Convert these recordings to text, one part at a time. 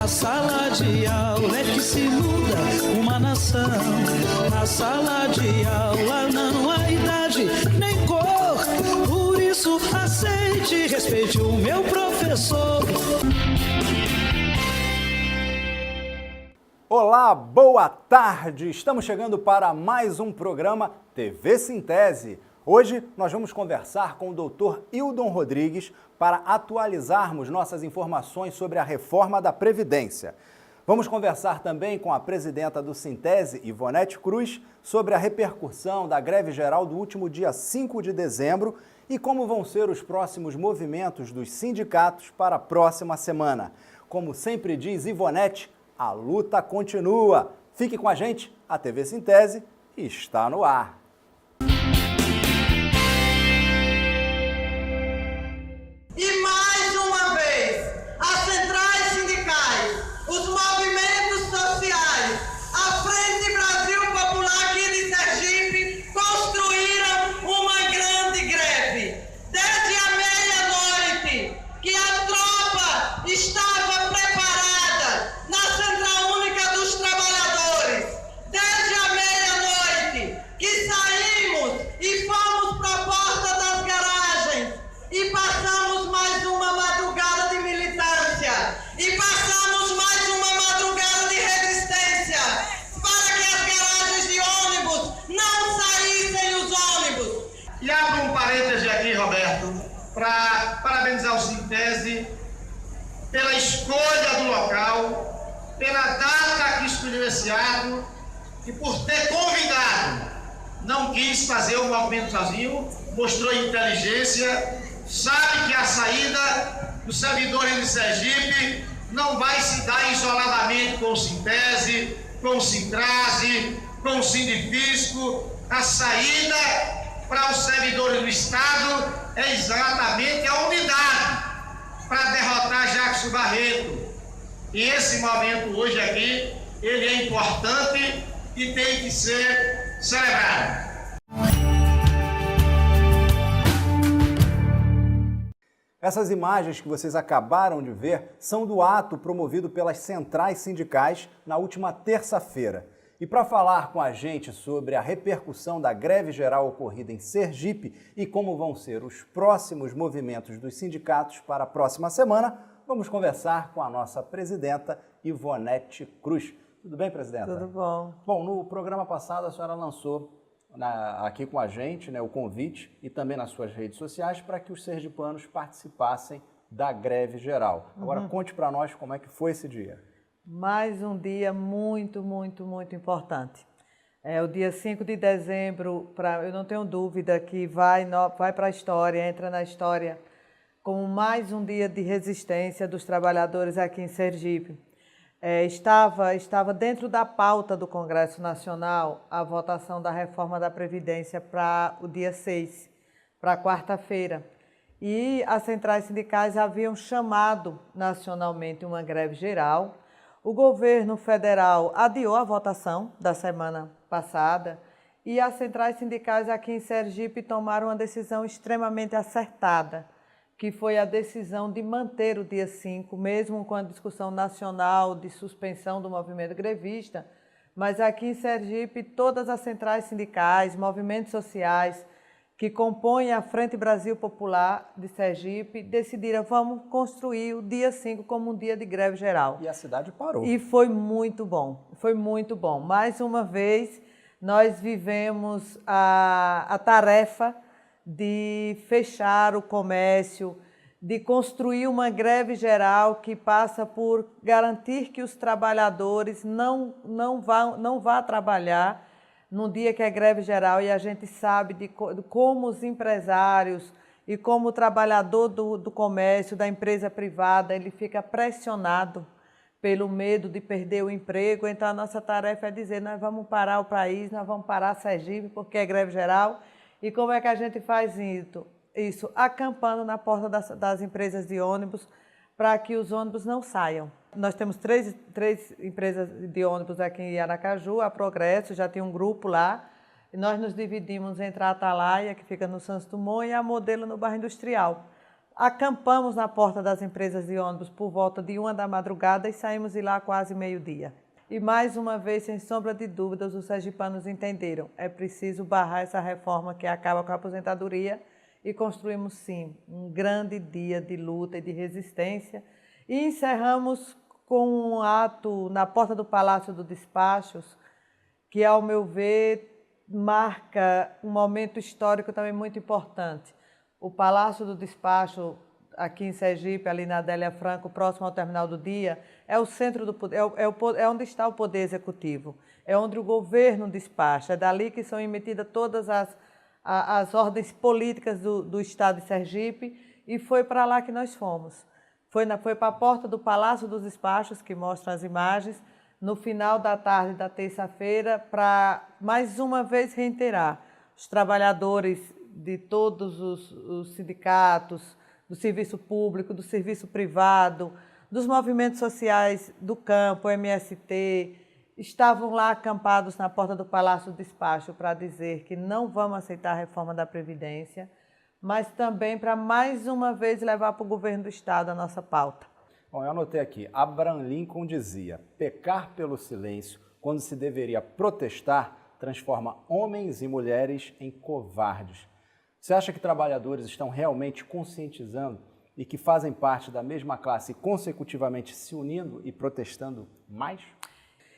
A sala de aula é que se muda uma nação. Na sala de aula não há idade nem cor. Por isso aceite e respeite o meu professor. Olá, boa tarde! Estamos chegando para mais um programa TV Sintese. Hoje nós vamos conversar com o Dr. Hildon Rodrigues para atualizarmos nossas informações sobre a reforma da Previdência. Vamos conversar também com a presidenta do Sintese, Ivonete Cruz, sobre a repercussão da greve geral do último dia 5 de dezembro e como vão ser os próximos movimentos dos sindicatos para a próxima semana. Como sempre diz Ivonete, a luta continua. Fique com a gente, a TV Sintese está no ar. E mais uma vez, as centrais sindicais, os movimentos sociais, a Frente Brasil Popular aqui de Sergipe construíram uma grande greve. Desde a meia-noite que a tropa estava preparada na Central Única dos Trabalhadores, desde a meia-noite que saímos e fomos para a porta das garagens e passamos mais uma madrugada de militância e passamos mais uma madrugada de resistência para que as garagens de ônibus não saíssem os ônibus. E abro um parêntese aqui, Roberto, para parabenizar o Sintese pela escolha do local, pela data que escolheu esse ato e por ter convidado. Não quis fazer o movimento sozinho, mostrou inteligência, sabe que a saída dos servidores de Sergipe não vai se dar isoladamente com o Sintese, com o Sintrase, com o Sindifisco. A saída para os servidores do Estado é exatamente a unidade para derrotar Jackson Barreto. E esse momento hoje aqui, ele é importante e tem que ser celebrado. Essas imagens que vocês acabaram de ver são do ato promovido pelas centrais sindicais na última terça-feira. E para falar com a gente sobre a repercussão da greve geral ocorrida em Sergipe e como vão ser os próximos movimentos dos sindicatos para a próxima semana, vamos conversar com a nossa presidenta, Ivonete Cruz. Tudo bem, presidenta? Tudo bom. Bom, no programa passado a senhora lançou aqui com a gente, o convite e também nas suas redes sociais para que os sergipanos participassem da greve geral. Agora conte para nós como é que foi esse dia. Mais um dia muito importante. O dia 5 de dezembro, eu não tenho dúvida que vai para a história, entra na história como mais um dia de resistência dos trabalhadores aqui em Sergipe. Estava dentro da pauta do Congresso Nacional a votação da reforma da Previdência para o dia 6, para quarta-feira. E as centrais sindicais haviam chamado nacionalmente uma greve geral. O governo federal adiou a votação da semana passada e as centrais sindicais aqui em Sergipe tomaram uma decisão extremamente acertada, que foi a decisão de manter o dia 5, mesmo com a discussão nacional de suspensão do movimento grevista, mas aqui em Sergipe todas as centrais sindicais, movimentos sociais que compõem a Frente Brasil Popular de Sergipe decidiram, vamos construir o dia 5 como um dia de greve geral. E a cidade parou. E foi muito bom, foi muito bom. Mais uma vez, nós vivemos a tarefa de fechar o comércio, de construir uma greve geral que passa por garantir que os trabalhadores não vá trabalhar num dia que é greve geral, e a gente sabe de como os empresários e como o trabalhador do comércio, da empresa privada, ele fica pressionado pelo medo de perder o emprego. Então a nossa tarefa é dizer, nós vamos parar o país, nós vamos parar Sergipe porque é greve geral. E como é que a gente faz isso? Acampando na porta das empresas de ônibus para que os ônibus não saiam. Nós temos três empresas de ônibus aqui em Aracaju, a Progresso, já tem um grupo lá. E nós nos dividimos entre a Atalaia, que fica no Santos Dumont, e a Modelo no bairro Industrial. acampamos na porta das empresas de ônibus por volta de 1 da madrugada e saímos de lá quase meio-dia. E mais uma vez, sem sombra de dúvidas, os sergipanos entenderam, é preciso barrar essa reforma que acaba com a aposentadoria e construímos sim um grande dia de luta e de resistência e encerramos com um ato na porta do Palácio dos Despachos que, ao meu ver, marca um momento histórico também muito importante. O Palácio do Despacho, aqui em Sergipe, ali na Adélia Franco, próximo ao Terminal do Dia, é o centro do poder, é onde está o poder executivo, é onde o governo despacha, é dali que são emitidas todas as ordens políticas do Estado de Sergipe, e foi para lá que nós fomos. Foi para a porta do Palácio dos Despachos, que mostram as imagens, no final da tarde da terça-feira, para mais uma vez reiterar os trabalhadores de todos os sindicatos, do serviço público, do serviço privado, dos movimentos sociais do campo, MST, estavam lá acampados na porta do Palácio do Despacho para dizer que não vamos aceitar a reforma da Previdência, mas também para mais uma vez levar para o governo do Estado a nossa pauta. Bom, eu anotei aqui, Abraham Lincoln dizia, pecar pelo silêncio, quando se deveria protestar, transforma homens e mulheres em covardes. Você acha que trabalhadores estão realmente conscientizando e que fazem parte da mesma classe e consecutivamente se unindo e protestando mais?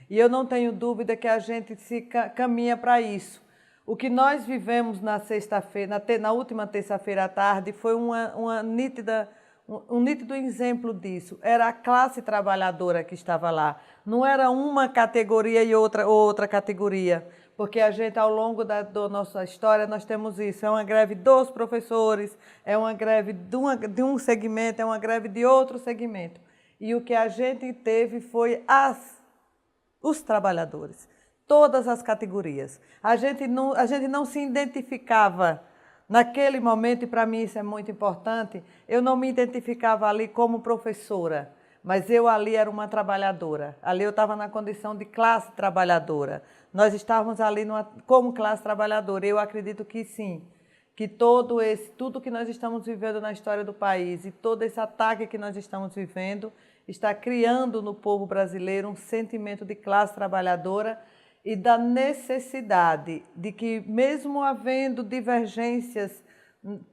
E eu não tenho dúvida que a gente se caminha para isso. O que nós vivemos na sexta-feira, na última terça-feira à tarde, foi um nítido exemplo disso. Era a classe trabalhadora que estava lá. Não era uma categoria e outra categoria. Porque a gente, ao longo da nossa história, nós temos isso. É uma greve dos professores, é uma greve de um segmento, é uma greve de outro segmento. E o que a gente teve foi os trabalhadores, todas as categorias. A gente não se identificava naquele momento, e para mim isso é muito importante, eu não me identificava ali como professora, mas eu ali era uma trabalhadora. Ali eu estava na condição de classe trabalhadora. Nós estávamos ali como classe trabalhadora. Eu acredito que sim, que tudo que nós estamos vivendo na história do país e todo esse ataque que nós estamos vivendo está criando no povo brasileiro um sentimento de classe trabalhadora e da necessidade de que, mesmo havendo divergências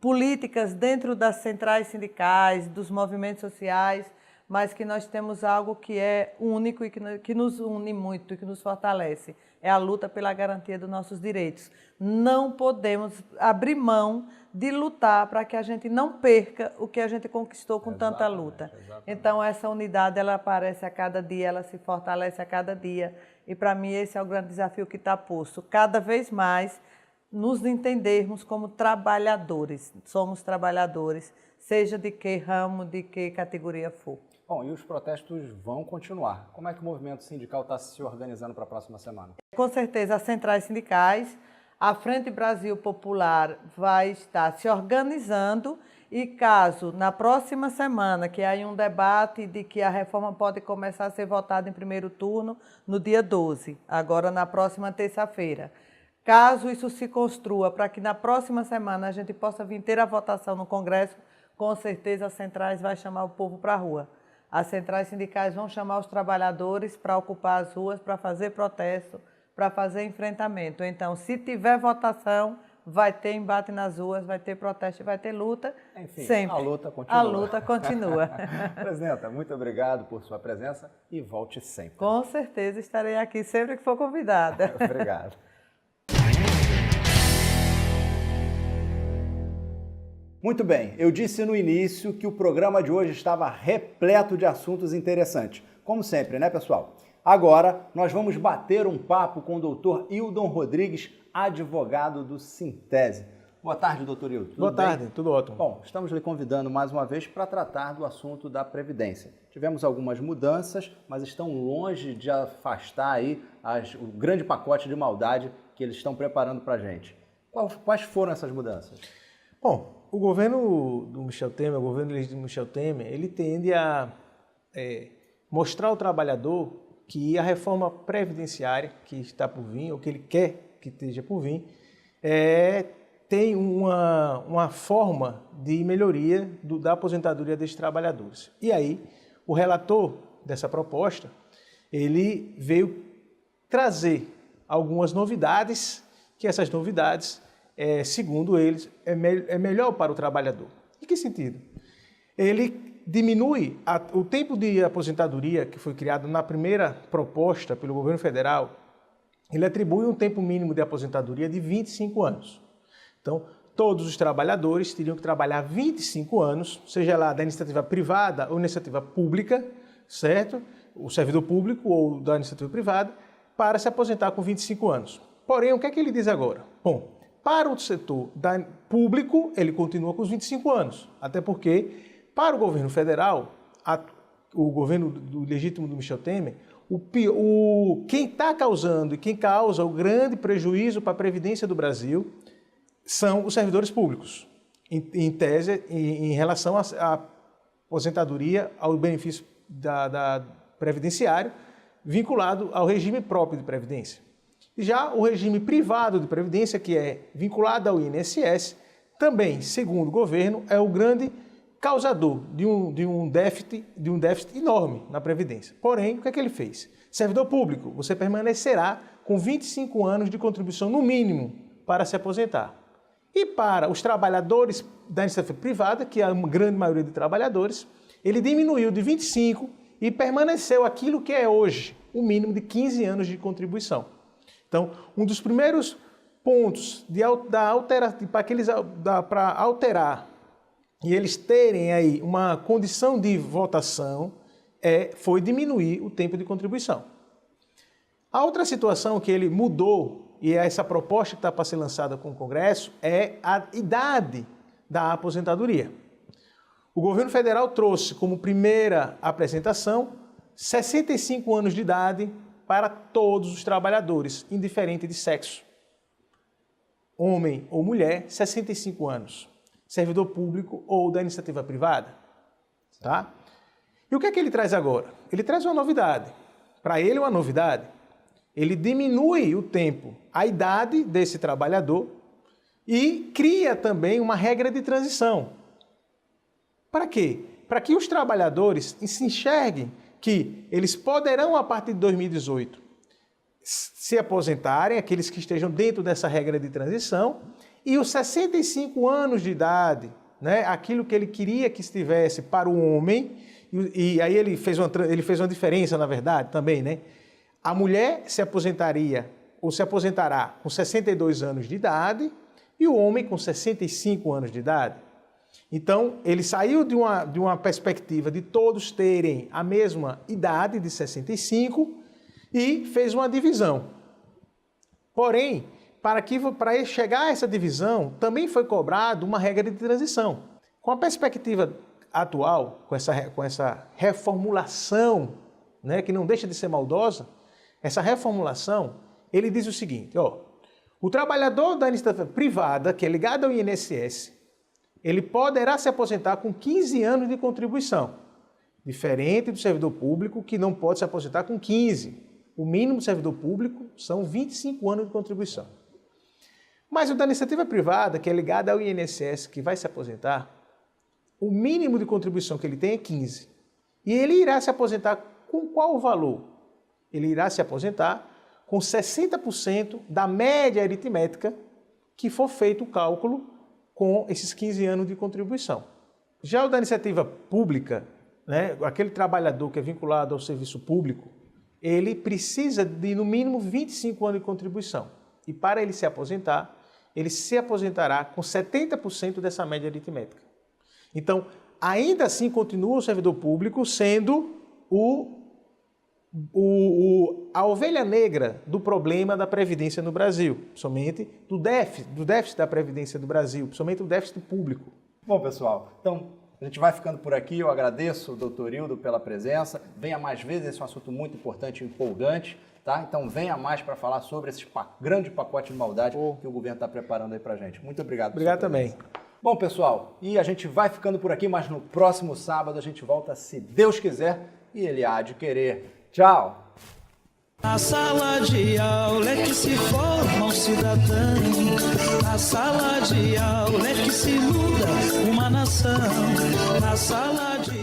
políticas dentro das centrais sindicais, dos movimentos sociais, mas que nós temos algo que é único e que nos une muito e que nos fortalece. É a luta pela garantia dos nossos direitos. Não podemos abrir mão de lutar para que a gente não perca o que a gente conquistou com tanta luta. Exatamente. Então, essa unidade, ela aparece a cada dia, ela se fortalece a cada dia. E, para mim, esse é o grande desafio que está posto. Cada vez mais nos entendermos como trabalhadores. Somos trabalhadores, seja de que ramo, de que categoria for. Bom, e os protestos vão continuar. Como é que o movimento sindical está se organizando para a próxima semana? Com certeza, as centrais sindicais, a Frente Brasil Popular vai estar se organizando e caso na próxima semana, que há um debate de que a reforma pode começar a ser votada em primeiro turno no dia 12, agora na próxima terça-feira. Caso isso se construa para que na próxima semana a gente possa vir ter a votação no Congresso, com certeza as centrais vão chamar o povo para a rua. As centrais sindicais vão chamar os trabalhadores para ocupar as ruas, para fazer protesto, para fazer enfrentamento. Então, se tiver votação, vai ter embate nas ruas, vai ter protesto, vai ter luta. Enfim, sempre. A luta continua. A luta continua. Presidenta, muito obrigado por sua presença e volte sempre. Com certeza, estarei aqui sempre que for convidada. Obrigado. Muito bem, eu disse no início que o programa de hoje estava repleto de assuntos interessantes. Como sempre, né, pessoal? Agora, nós vamos bater um papo com o doutor Hildon Rodrigues, advogado do Sintese. Boa tarde, doutor Hildon. Boa tarde, tudo ótimo. Bom, estamos lhe convidando mais uma vez para tratar do assunto da Previdência. Tivemos algumas mudanças, mas estão longe de afastar aí o grande pacote de maldade que eles estão preparando para a gente. Quais foram essas mudanças? Bom, o governo do Michel Temer, o governo eleito de Michel Temer, ele tende a mostrar ao trabalhador que a reforma previdenciária que está por vir, ou que ele quer que esteja por vir, tem uma forma de melhoria da aposentadoria desses trabalhadores. E aí, o relator dessa proposta, ele veio trazer algumas novidades, que essas novidades, segundo eles, é melhor para o trabalhador. Em que sentido? Ele diminui o tempo de aposentadoria que foi criado na primeira proposta pelo governo federal, ele atribui um tempo mínimo de aposentadoria de 25 anos. Então, todos os trabalhadores teriam que trabalhar 25 anos, seja lá da iniciativa privada ou iniciativa pública, certo? O servidor público ou da iniciativa privada, para se aposentar com 25 anos. Porém, o que é que ele diz agora? Bom, para o setor público, ele continua com os 25 anos, até porque, para o governo federal, o governo legítimo do Michel Temer, quem está causando e quem causa o grande prejuízo para a Previdência do Brasil são os servidores públicos, em tese, em relação à aposentadoria, ao benefício da previdenciário, vinculado ao regime próprio de previdência. Já o regime privado de previdência, que é vinculado ao INSS, também, segundo o governo, é o grande causador de um déficit enorme na previdência. Porém, o que é que ele fez? Servidor público, você permanecerá com 25 anos de contribuição no mínimo para se aposentar. E para os trabalhadores da iniciativa privada, que é a grande maioria de trabalhadores, ele diminuiu de 25 e permaneceu aquilo que é hoje, o mínimo de 15 anos de contribuição. Então, um dos primeiros pontos para alterar e eles terem aí uma condição de votação foi diminuir o tempo de contribuição. A outra situação que ele mudou, e é essa proposta que está para ser lançada com o Congresso, é a idade da aposentadoria. O governo federal trouxe como primeira apresentação 65 anos de idade para todos os trabalhadores, indiferente de sexo. Homem ou mulher, 65 anos. Servidor público ou da iniciativa privada. Tá? E o que é que ele traz agora? Ele traz uma novidade. Para ele, uma novidade. Ele diminui o tempo, a idade desse trabalhador e cria também uma regra de transição. Para quê? Para que os trabalhadores se enxerguem que eles poderão, a partir de 2018, se aposentarem, aqueles que estejam dentro dessa regra de transição, e os 65 anos de idade, né, aquilo que ele queria que estivesse para o homem, e aí ele fez uma diferença, na verdade, também, né? A mulher se aposentaria ou se aposentará com 62 anos de idade e o homem com 65 anos de idade. Então, ele saiu de uma perspectiva de todos terem a mesma idade de 65 e fez uma divisão. Porém, para chegar a essa divisão, também foi cobrado uma regra de transição. Com a perspectiva atual, com essa reformulação, né, que não deixa de ser maldosa, essa reformulação, ele diz o seguinte, o trabalhador da iniciativa privada, que é ligado ao INSS, ele poderá se aposentar com 15 anos de contribuição, diferente do servidor público, que não pode se aposentar com 15. O mínimo do servidor público são 25 anos de contribuição. Mas o da iniciativa privada, que é ligado ao INSS, que vai se aposentar, o mínimo de contribuição que ele tem é 15. E ele irá se aposentar com qual valor? Ele irá se aposentar com 60% da média aritmética que for feito o cálculo com esses 15 anos de contribuição. Já o da iniciativa pública, né, aquele trabalhador que é vinculado ao serviço público, ele precisa de, no mínimo, 25 anos de contribuição. E para ele se aposentará com 70% dessa média aritmética. Então, ainda assim, continua o servidor público sendo a ovelha negra do problema da Previdência no Brasil, somente do déficit da Previdência do Brasil, somente do déficit público. Bom, pessoal, então a gente vai ficando por aqui. Eu agradeço o doutor Hildo pela presença. Venha mais vezes, esse é um assunto muito importante e empolgante, tá? Então venha mais para falar sobre esse grande pacote de maldade que o governo está preparando aí para a gente. Muito obrigado. Obrigado também. Bom, pessoal, e a gente vai ficando por aqui, mas no próximo sábado a gente volta, se Deus quiser, e Ele há de querer. Tchau! Na sala de aula é que se forma um cidadão. Na sala de aula é que se muda uma nação. Na sala de